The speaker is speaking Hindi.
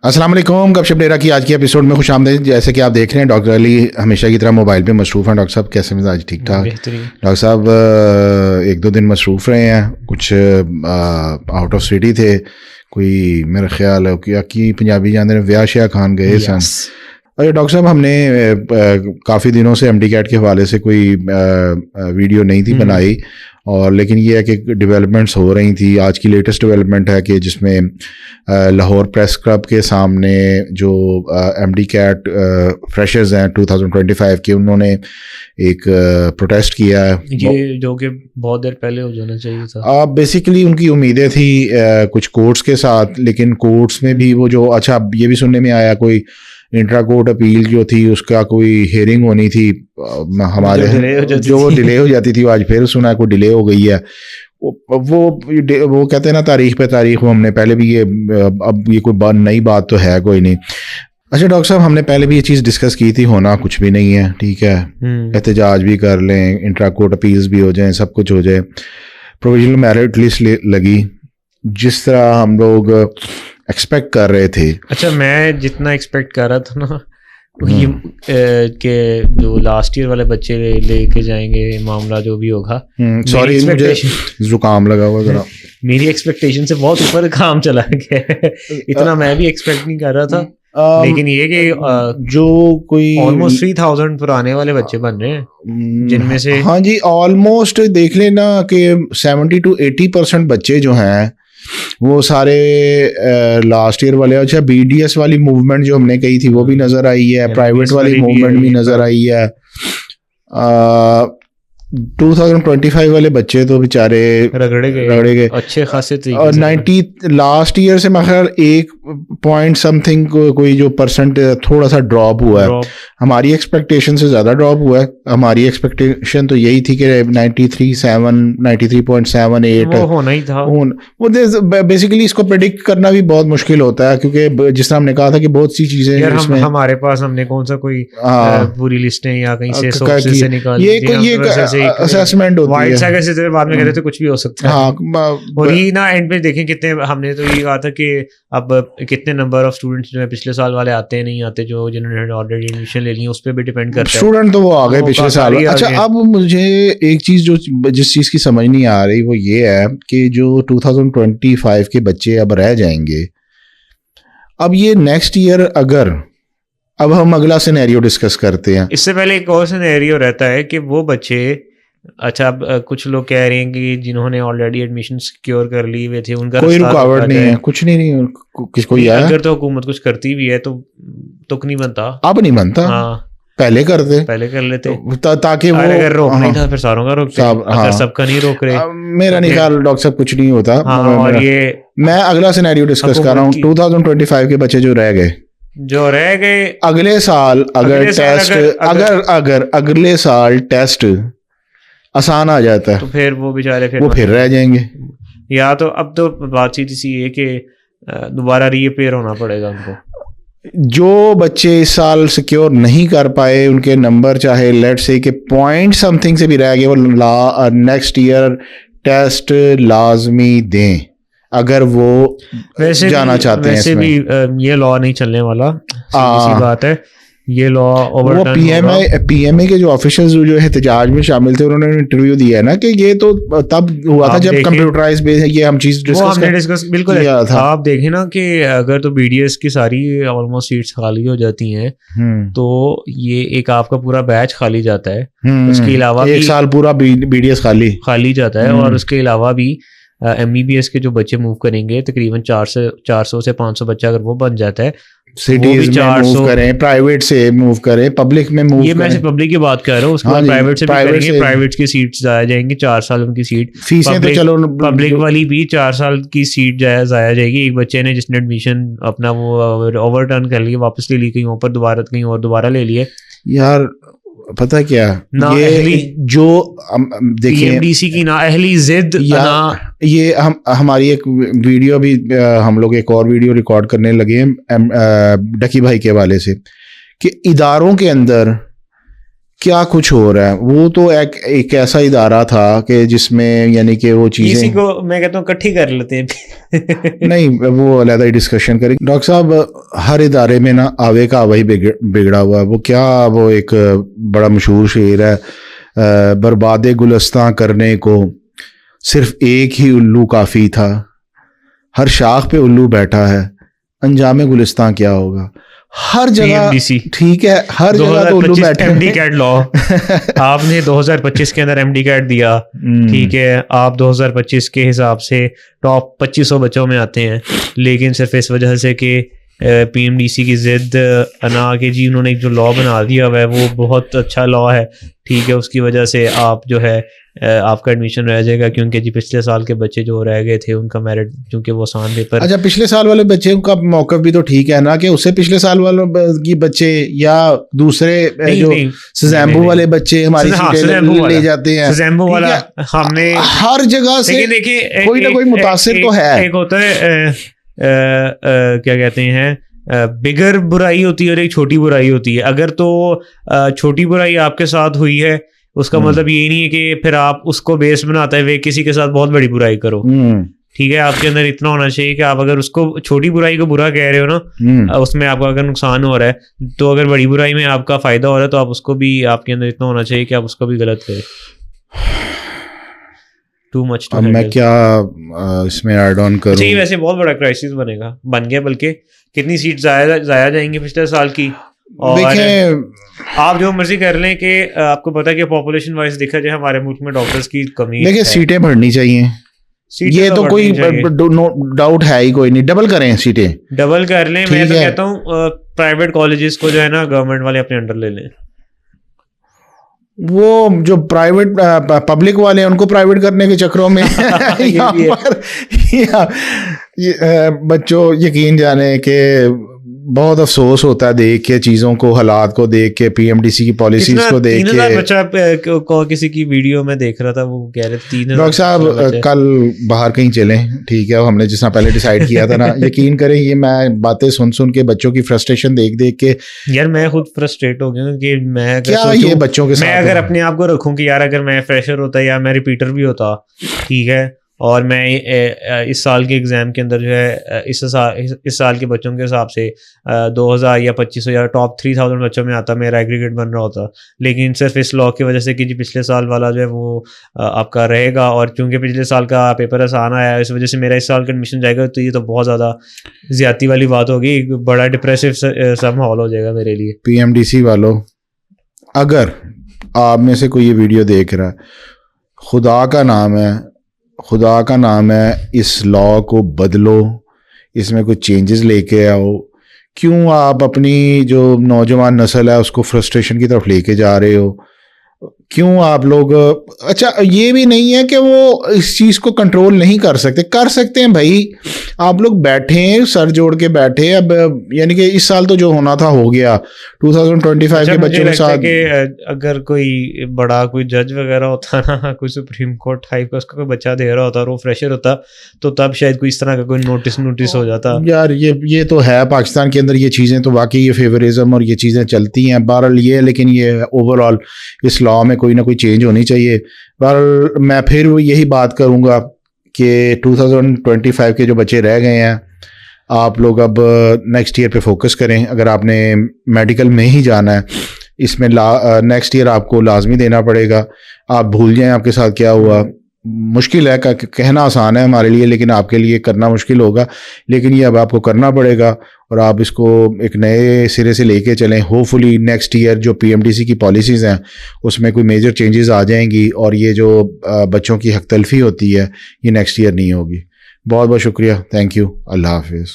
अस्सलाम वालेकुम। गपशप डेरा की आज की एपिसोड में खुश आमदीद। जैसे कि आप देख रहे हैं, डॉक्टर अली हमेशा की तरह मोबाइल पे मसरूफ़ हैं। डॉक्टर साहब कैसे मिजाज? ठीक ठाक डॉक्टर साहब। एक दो दिन मसरूफ़ रहे हैं, कुछ आउट ऑफ सिटी थे, कोई मेरा ख्याल है कि पंजाबी जानते हैं व्याह शाह खान गए सन। अरे डॉक्टर साहब, हमने काफ़ी दिनों से एमडी कैट के हवाले से कोई वीडियो नहीं थी बनाई, और लेकिन ये है कि डेवलपमेंट्स हो रही थी। आज की लेटेस्ट डेवलपमेंट है कि जिसमें लाहौर प्रेस क्लब के सामने जो एमडी कैट फ्रेशर्स हैं 2025 के, उन्होंने एक प्रोटेस्ट किया है, ये जो कि बहुत देर पहले हो जाना चाहिए था। बेसिकली उनकी उम्मीदें थी कुछ कोर्ट्स के साथ, लेकिन कोर्ट्स में भी वो जो अच्छा ये भी सुनने में आया कोई इंट्रा कोर्ट अपील जो थी उसका कोई हेयरिंग होनी थी हमारे, जो वो डिले हो जाती थी, वो आज फिर सुना कोई डिले हो गई है। वो कहते हैं ना, तारीख पे तारीख। वो हमने पहले भी ये, अब ये कोई नई बात तो है कोई नहीं। अच्छा डॉक्टर साहब, हमने पहले भी ये चीज़ डिस्कस की थी, होना कुछ भी नहीं है, ठीक है। एहतजाज भी कर लें, इंट्रा कोर्ट अपील्स भी हो जाएं, सब कुछ हो जाए, प्रोविजनल मेरिट लिस्ट लगी जिस तरह हम लोग एक्सपेक्ट कर रहे थे। अच्छा, मैं जितना एक्सपेक्ट कर रहा था ना, ये कि जो लास्ट ईयर वाले बच्चे लेके जाएंगे, मामला जो भी होगा। सॉरी, मुझे जुकाम लगा हुआ जरा। मेरी एक्सपेक्टेशन से बहुत ऊपर काम चला गया। इतना मैं भी एक्सपेक्ट नहीं कर रहा था, लेकिन ये कि जो कोई ऑलमोस्ट 3000 पुराने वाले बच्चे बन रहे हैं, जिनमें से हाँ जी, ऑलमोस्ट देख लेना कि 70 to 80% बच्चे जो हैं वो सारे लास्ट ईयर वाले। अच्छा, बीडीएस वाली मूवमेंट जो हमने कही थी वो भी नजर आई है, प्राइवेट वाली मूवमेंट भी नजर आई है। 2025 वाले बच्चे तो बेचारे रगड़े गए अच्छे खासे तरीके से। 90 लास्ट ईयर से मगर 1 पॉइंट समथिंग कोई जो परसेंट थोड़ा सा ड्रॉप हुआ है। हमारी एक्सपेक्टेशन से ज़्यादा ड्रॉप हुआ है। हमारी एक्सपेक्टेशन तो यही थी कि 93.78 वो होना ही था। वो बेसिकली इसको प्रेडिक्ट करना भी बहुत मुश्किल होता है, क्योंकि जिस तरह हमने कहा था कि बहुत सी चीज़ें हमारे पास, हमने कौन सा कोई पूरी लिस्टें या कहीं से सोर्सेस से निकाली, ये असेसमेंट होती है। से बाद में कहते थे कुछ भी हो सकता है। और ये ना एंड पे देखें कितने, हमने तो ये कहा था कि अब कितने नंबर ऑफ स्टूडेंट्स जो है पिछले साल वाले आते नहीं आते, जो जिन्होंने ऑलरेडी एडमिशन ले ली, उस पर भी डिपेंड करता है। स्टूडेंट तो वो आ गए पिछले साल। अच्छा, अब मुझे एक चीज जो जिस चीज की समझ नहीं आ रही वो ये है कि जो 2025 के बच्चे अब रह जाएंगे, अब ये नेक्स्ट ईयर अगर, अब हम अगला सिनेरियो डिस्कस करते हैं। इससे पहले एक और सिनेरियो रहता है कि वो बच्चे, अच्छा अब कुछ लोग कह रहे हैं कि जिन्होंने ऑलरेडी एडमिशन सिक्योर कर ली हुए थे उनका कोई रुकावट नहीं है, कुछ नहीं किसको यार, अगर तो हुकूमत कुछ करती भी है तो तुक नहीं बनता। अब नहीं बनता। हाँ, पहले कर लेते ताकि वो अगर रोक नहीं था फिर सारों का रोकते, अगर सबका नहीं रोक रहे। मेरा नहीं ख्याल डॉक्टर साहब कुछ नहीं होता। और ये मैं अगला सिनेरियो डिस्कस कर रहा हूँ। 2025 के बच्चे जो रह गए अगले साल अगर टेस्ट, अगर अगले साल टेस्ट आसान आ जाता है तो फिर वो बेचारे फिर रह जाएंगे। या तो अब तो बात सीधी सी है कि दोबारा रीअपेयर होना पड़ेगा उनको। जो बच्चे इस साल सिक्योर नहीं कर पाए, उनके नंबर चाहे लेट से कि पॉइंट समथिंग से भी रह गए, वो नेक्स्ट ईयर टेस्ट लाजमी दें अगर वो वैसे जाना चाहते हैं। वैसे भी ये लॉ नहीं चलने वाला, सीधी बात है। ये लॉ ओवरटर्न, पीएमए के जो ऑफिशियल्स जो एहतजाज में शामिल थे, उन्होंने इंटरव्यू दिया है ना कि ये तो तब हुआ था जब कंप्यूटराइज बेस ये हम चीज डिस्कस बिल्कुल था। आप देखें ना कि अगर तो बीडीएस की सारी ऑलमोस्ट सीट्स खाली हो जाती हैं तो ये एक आपका पूरा बैच खाली जाता है। उसके अलावा एक साल पूरा बीडीएस खाली जाता है। और उसके अलावा भी एमबीबीएस के जो बच्चे मूव करेंगे, तकरीबन 400 से 500 बच्चा अगर वो बन जाता है, सिटीज में मूव करें, प्राइवेट से मूव करें, पब्लिक में मूव करें। ये मैं सिर्फ पब्लिक की बात कर रहा हूँ, उसके बाद प्राइवेट से भी करेंगे। प्राइवेट की सीट जाया जाएंगी, 4 साल उनकी सीट, फीसें तो चलो पब्लिक वाली भी 4 साल की सीट जाया जाएगी। एक बच्चे ने जिसने एडमिशन अपना वो ओवरटर्न कर लिया, वापस ले ली कहीं ऊपर, कहीं और दोबारा ले लिए। यार पता क्या ये जो देखिए एमडीसी की ना अहली जिद, ये हमारी एक वीडियो भी हम लोग एक और वीडियो रिकॉर्ड करने लगे हैं डकी भाई के हवाले से कि इदारों के अंदर क्या कुछ हो रहा है। वो तो एक ऐसा इदारा था कि जिसमें यानी कि वो चीज़ें, इसी को मैं कहता हूँ इकट्ठी कर लेते हैं नहीं वो अलग ही डिस्कशन करें। डॉक्टर साहब, हर इदारे में ना आवे का आवा ही बिगड़ा हुआ है। वो क्या, वो एक बड़ा मशहूर शेर है, बर्बाद गुलस्तां करने को सिर्फ एक ही उल्लू काफ़ी था, हर शाख पे उल्लू बैठा है, अंजाम गुलिस्तां क्या होगा। हर जगह ठीक है, हर जगह तो उल्लू बैठे। एमडी कैट लॉ आपने 2025 के अंदर एमडी कैट दिया, ठीक है, आप 2025 के हिसाब से टॉप 2500 बच्चों में आते हैं, लेकिन सिर्फ इस वजह से कि पीएमडीसी की जिद ना कि जी उन्होंने एक जो लॉ बना दिया हुआ है वो बहुत अच्छा लॉ है, ठीक है, उसकी वजह से आप जो है आपका एडमिशन रह जाएगा, क्योंकि जी पिछले साल के बच्चे जो रह गए थे उनका मेरिट क्योंकि वो आसान पेपर। अच्छा, पिछले साल वाले बच्चे का मौक़िफ़ भी तो ठीक है ना, कि उससे पिछले साल वालों की बच्चे या दूसरे जो सजैम्बो वाले बच्चे हमारी ले जाते हैं, सजैम्बो वाला हमने हर जगह से देखिए कोई ना कोई मुतासिर तो है। एक होता है क्या कहते हैं बिगर बुराई होती है और एक छोटी बुराई होती है। अगर तो छोटी बुराई आपके साथ हुई है उसका मतलब ये नहीं है कि फिर आप उसको बेस बनाते हुए किसी के साथ बहुत बड़ी बुराई करो, ठीक है। आपके अंदर इतना होना चाहिए कि आप अगर उसको छोटी बुराई को बुरा कह रहे हो ना, उसमें आपका अगर नुकसान हो रहा है, तो अगर बड़ी बुराई में आपका फायदा हो रहा है तो आप उसको भी, आपके अंदर इतना होना चाहिए कि आप उसको भी गलत करें। Too much. अब मैं क्या इसमें ऐड ऑन करूं? अच्छा, ये वैसे बहुत बड़ा क्राइसिस बन गया, बल्कि कितनी सीट जाया जाएंगी पिछले साल की। और आप जो मर्जी कर लें कि आपको पता है कि पॉपुलेशन वाइज देखा जाए हमारे मुल्क में डॉक्टर्स की कमी है। देखिए सीटें बढ़नी चाहिए, ये तो कोई डाउट है ही कोई नहीं। डबल करें, सीटें डबल कर लें। मैं तो कहता हूँ प्राइवेट कॉलेजेस को जो है ना गवर्नमेंट वाले अपने अंडर ले लें। वो जो प्राइवेट पब्लिक वाले हैं उनको प्राइवेट करने के चक्करों में यहाँ पर बच्चों यकीन जाने के बहुत अफसोस होता है देख के, चीज़ों को, हालात को देख के, पीएमडीसी की पॉलिसीज को देख के। बच्चा किसी की वीडियो में देख रहा था, वो कह रहे थे 3000। डॉक्टर साहब कल बाहर कहीं चलें, ठीक है, हमने जिस पहले डिसाइड किया था ना, यकीन करें ये मैं बातें सुन के बच्चों की फ्रस्ट्रेशन देख के यार मैं खुद फ्रस्ट्रेट हो गया कि मैं क्या ये बच्चों के साथ मैं अगर अपने आप को रखूं कि यार अगर मैं फ्रेशर होता या मैं रिपीटर भी होता, ठीक है, और मैं इस साल के एग्ज़ाम के अंदर जो है इस साल के बच्चों के हिसाब से 2000 या 2500 या टॉप 3000 बच्चों में आता, मेरा एग्रीगेट बन रहा होता, लेकिन सिर्फ इस लॉ की वजह से कि जी पिछले साल वाला जो है वो आपका रहेगा, और चूंकि पिछले साल का पेपर आसान आया इस वजह से मेरा इस साल का एडमिशन जाएगा, तो ये तो बहुत ज़्यादा ज़्यादती वाली बात होगी, बड़ा डिप्रेसिव सा माहौल हो जाएगा मेरे लिए। पीएमडीसी वालों, अगर आप में से कोई ये वीडियो देख रहा है, खुदा का नाम है, इस लॉ को बदलो, इसमें कुछ चेंजेस लेके आओ। क्यों आप अपनी जो नौजवान नस्ल है उसको फ्रस्ट्रेशन की तरफ लेके जा रहे हो? क्यों आप लोग, अच्छा ये भी नहीं है कि वो इस चीज़ को कंट्रोल नहीं कर सकते हैं भाई, आप लोग बैठे हैं, सर जोड़ के बैठे। अब यानी कि इस साल तो जो होना था हो गया, 2025 के बच्चों के साथ। कि अगर कोई बड़ा कोई जज वगैरह होता ना, कोई सुप्रीम कोर्ट टाइप का, उसका कोई बच्चा दे रहा होता और वो फ्रेशर होता, तो तब शायद कोई इस तरह का कोई नोटिस हो जाता। यार ये तो है पाकिस्तान के अंदर, ये चीज़ें तो वाकई ये फेवरिज्म और ये चीज़ें चलती हैं बहरहाल ये, लेकिन ये ओवरऑल इस लॉ में कोई ना कोई चेंज होनी चाहिए। पर मैं फिर यही बात करूँगा कि 2025 के जो बच्चे रह गए हैं, आप लोग अब नेक्स्ट ईयर पे फोकस करें। अगर आपने मेडिकल में ही जाना है, इसमें नेक्स्ट ईयर आपको लाजमी देना पड़ेगा। आप भूल जाएं आपके साथ क्या हुआ। मुश्किल है, कहना आसान है हमारे लिए, लेकिन आपके लिए करना मुश्किल होगा। लेकिन ये अब आपको करना पड़ेगा और आप इसको एक नए सिरे से लेके चलें। होपफुली नेक्स्ट ईयर जो पीएमडीसी की पॉलिसीज़ हैं उसमें कोई मेजर चेंजेस आ जाएंगी और ये जो बच्चों की हक तलफी होती है ये नेक्स्ट ईयर नहीं होगी। बहुत बहुत शुक्रिया, थैंक यू, अल्लाह हाफिज़।